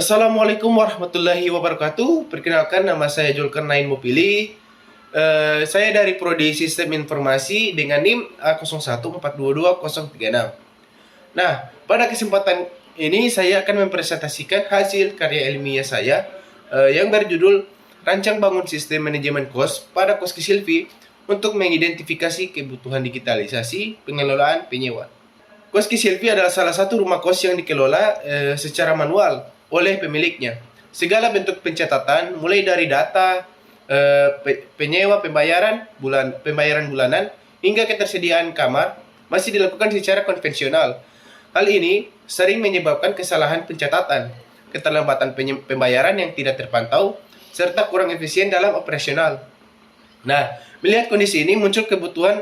Assalamualaikum warahmatullahi wabarakatuh. Perkenalkan, nama saya Julkarnain Mupili. Saya dari Prodi Sistem Informasi dengan NIM A014220036. Nah, pada kesempatan ini saya akan mempresentasikan hasil karya ilmiah saya yang berjudul Rancang Bangun Sistem Manajemen Kos pada Koski Silvi untuk mengidentifikasi kebutuhan digitalisasi pengelolaan penyewa. Koski Silvi adalah salah satu rumah kos yang dikelola secara manual oleh pemiliknya. Segala bentuk pencatatan, mulai dari data penyewa pembayaran bulanan hingga ketersediaan kamar, masih dilakukan secara konvensional. Hal ini sering menyebabkan kesalahan pencatatan, keterlambatan pembayaran yang tidak terpantau, serta kurang efisien dalam operasional. Nah, melihat kondisi ini muncul kebutuhan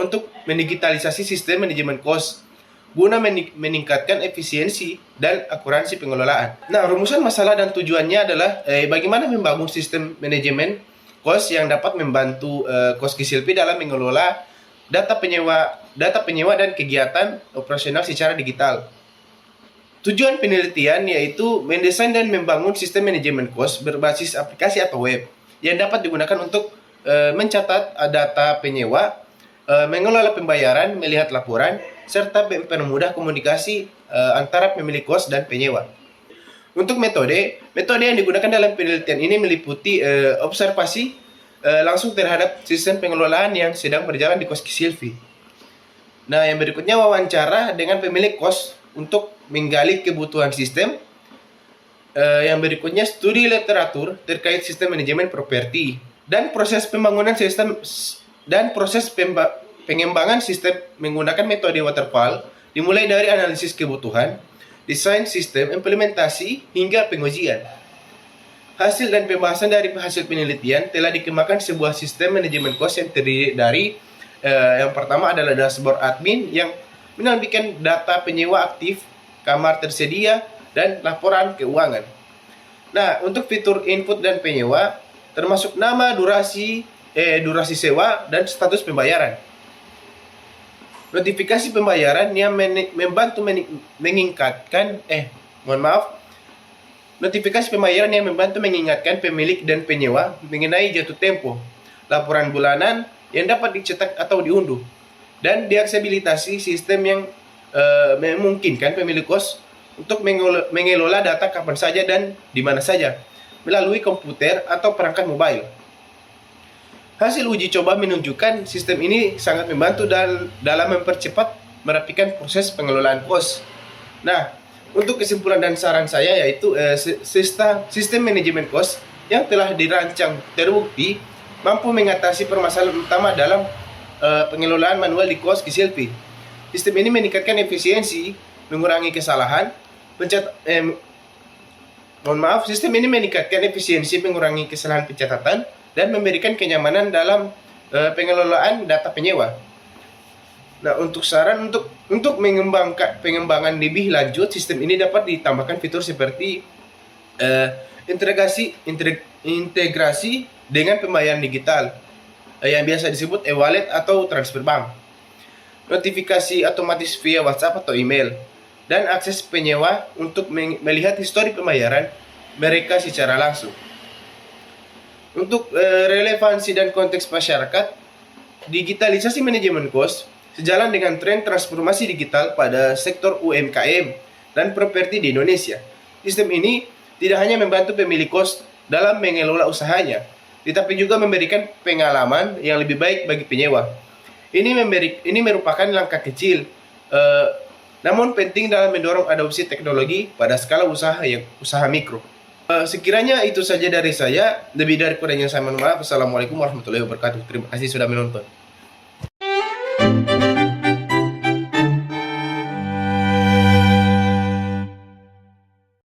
untuk mendigitalisasi sistem manajemen kos guna meningkatkan efisiensi dan akuransi pengelolaan. Nah, rumusan masalah dan tujuannya adalah bagaimana membangun sistem manajemen kos yang dapat membantu Koski Silvi dalam mengelola data penyewa dan kegiatan operasional secara digital. Tujuan penelitian yaitu mendesain dan membangun sistem manajemen kos berbasis aplikasi atau web yang dapat digunakan untuk mencatat data penyewa, mengelola pembayaran, melihat laporan, serta mempermudah komunikasi antara pemilik kos dan penyewa. Untuk metode yang digunakan dalam penelitian ini meliputi observasi langsung terhadap sistem pengelolaan yang sedang berjalan di Koski Silvi. Nah, yang berikutnya wawancara dengan pemilik kos untuk menggali kebutuhan sistem. Yang berikutnya studi literatur terkait sistem manajemen properti dan proses pembangunan sistem dan proses pengembangan sistem menggunakan metode waterfall, dimulai dari analisis kebutuhan, desain sistem, implementasi, hingga pengujian. Hasil dan pembahasan dari hasil penelitian telah dikembangkan sebuah sistem manajemen kos yang terdiri dari yang pertama adalah dashboard admin yang menampilkan data penyewa aktif, kamar tersedia, dan laporan keuangan. Nah, untuk fitur input dan penyewa termasuk nama, durasi sewa, dan status pembayaran. Notifikasi pembayaran yang membantu mengingatkan notifikasi pembayaran yang membantu mengingatkan pemilik dan penyewa mengenai jatuh tempo, laporan bulanan yang dapat dicetak atau diunduh, dan deaksesibilitasi sistem yang memungkinkan pemilik kos untuk mengelola data kapan saja dan di mana saja melalui komputer atau perangkat mobile. Hasil uji coba menunjukkan sistem ini sangat membantu dalam mempercepat merapikan proses pengelolaan kos. Nah, untuk kesimpulan dan saran saya yaitu sistem manajemen kos yang telah dirancang terbukti mampu mengatasi permasalahan utama dalam pengelolaan manual di Koski Silvi. Sistem ini meningkatkan efisiensi, mengurangi kesalahan, mengurangi kesalahan pencatatan, dan memberikan kenyamanan dalam pengelolaan data penyewa. Nah, untuk saran untuk pengembangan lebih lanjut, sistem ini dapat ditambahkan fitur seperti integrasi dengan pembayaran digital yang biasa disebut e-wallet atau transfer bank, notifikasi otomatis via WhatsApp atau email, dan akses penyewa untuk melihat histori pembayaran mereka secara langsung. Untuk relevansi dan konteks masyarakat, digitalisasi manajemen kos sejalan dengan tren transformasi digital pada sektor UMKM dan properti di Indonesia. Sistem ini tidak hanya membantu pemilik kos dalam mengelola usahanya, tetapi juga memberikan pengalaman yang lebih baik bagi penyewa. Ini merupakan langkah kecil, namun penting dalam mendorong adopsi teknologi pada skala usaha mikro. Sekiranya itu saja dari saya. Lebih dari kurangnya saya mohon maaf. Assalamualaikum warahmatullahi wabarakatuh. Terima kasih sudah menonton.